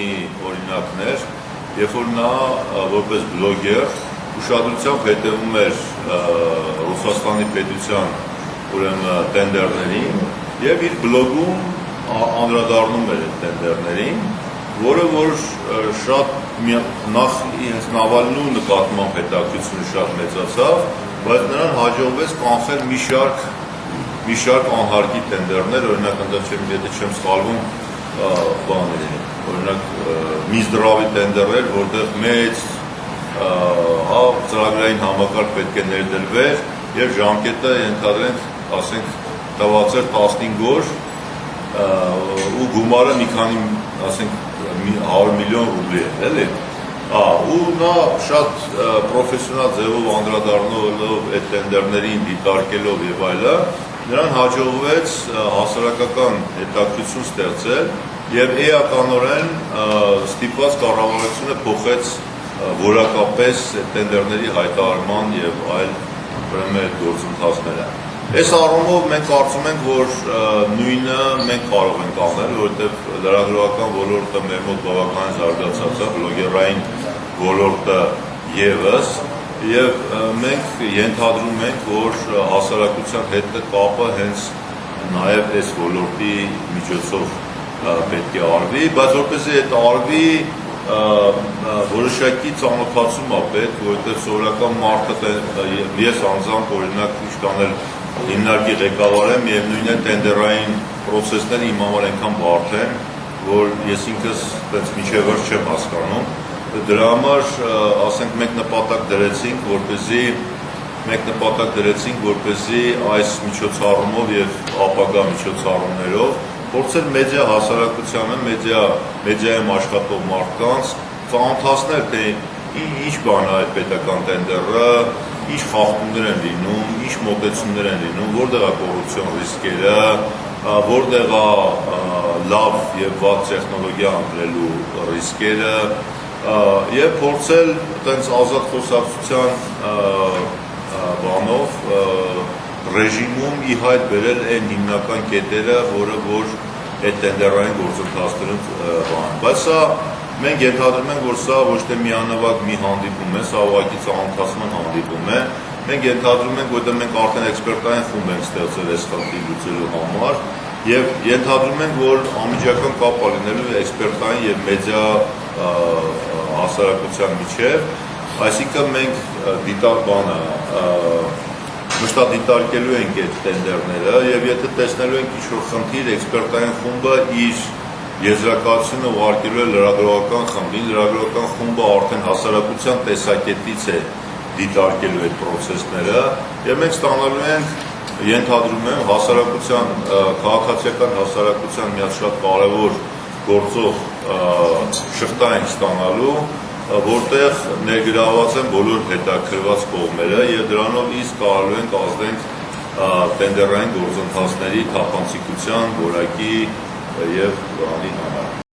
մի օրինակներ, երբ որ նա որպես բլոգեր ուշադրությամբ հետևում էր Ռուսաստանի պետության տենդերներին եւ իր բլոգում անդրադառնում էր այդ տենդերներին, որը որ շատ նախ Նավալնու նկատմամբ հետաքրքրությունը շատ մեծացավ, բայց նրան հաջողվեց կանխել մի շարք անհարկի տենդերներ, օրինակ եթե չեմ սխալվում, օրինակ Միզդրավի տենդերներ, որտեղ մեծ ծրագրային համակարգ պետք է ներդրվեր եւ ժամկետը ենթադրենք, ասենք, տված էր 15 օր ու գումարը մի քանի, ասենք, 100 միլիոն ռուբլի էր, էլի։ Ու նա շատ պրոֆեսիոնալ ձևով անդրադառնալով այդ տենդերներին դիտարկելով եւ այլն, նրան հաջողվեց հասարակական հետաքրքրություն ստեղծել եւ էականորեն ստիպված կառավարությունը փոխեց որակապես տենդերների հայտարարման եւ այլ ուրեմն գործընթացները։ Այս առումով մենք կարծում ենք, որ նույնը մենք կարող ենք անել, որովհետև լրագրողական ոլորտը մեր մոտ բավականին զարգացած է, բլոգերային ոլորտը ևս, եւ մենք ենթադրում ենք, որ հասարակության հետ կապը հենց նաեւ այս ոլորտի միջոցով պետք է արվի, բայց որպեսզի այդ արվի, որոշակի ծանոթացում է պետք, որովհետև սովորական մարդը ես անձամբ օրինակ իշխանել հիմնարկի ղեկավար եմ եւ նույնը տենդերային պրոցեսները իմ համար այնքան բարդ են, որ ես ինքս այդպես միջև վերջ չեմ հասկանում։ Դրա համար ասենք մենք նպատակ դրեցինք, որպեսզի այս միջոցառումով եւ ապագա միջոցառումներով փորձել մեդիա հասարակությանը, մեդիայում աշխատող մարդկանց ծանոթացնել, թե ինչ բան է այդ պետական տենդերը, ինչ խախտումներ են լինում, ինչ մոտեցումներ են լինում, որտեղ է կոռուպցիոն ռիսկերը, որտեղ է լավ եւ վատ տեխնոլոգիա ընտրելու ռիսկերը, եւ փորձել այդպես ազատ խոսակցության բանով ռեժիմում ի հայտ բերել այն հիմնական կետերը, որը որ այդ տենդերային գործընթացներում բան։ Բայց սա մենք ենթադրում ենք, որ սա ոչ թե միանավակ մի հանդիպում է, սա ուղղակի ծանոթացման հանդիպում է։ Մենք ենթադրում ենք, որտեղ մենք արդեն էքսպերտային խումբ ենք ստեղծել այս խնդիրը լուծելու համար եւ ենթադրում ենք, որ անմիջական կապ լինելու էքսպերտային եւ մեդիա հասարակության միջեւ, այսինքն մենք մշտադիտարկելու ենք այդ տենդերները եւ եթե տեսնելու ենք ինչ-որ խնդիր, էքսպերտային խումբը իր եզրակացությունը ուղարկելու է լրագրողական խմբին, լրագրողական խումբը արդեն հասարակության տեսակետից է դիտարկելու այդ պրոցեսները եւ մենք ստանալու ենք, ենթադրում եմ, հասարակության, քաղաքացիական հասարակության մի շատ կարեւոր գործող շղթա ենք ստանալու, որտեղ ներգրաված են բոլոր հետաքրքրված կողմերը եւ դրանով իսկ կարողանում ենք ազդենք տենդերային գործընթացների թափանցիկության, որակի եւ բանի համար։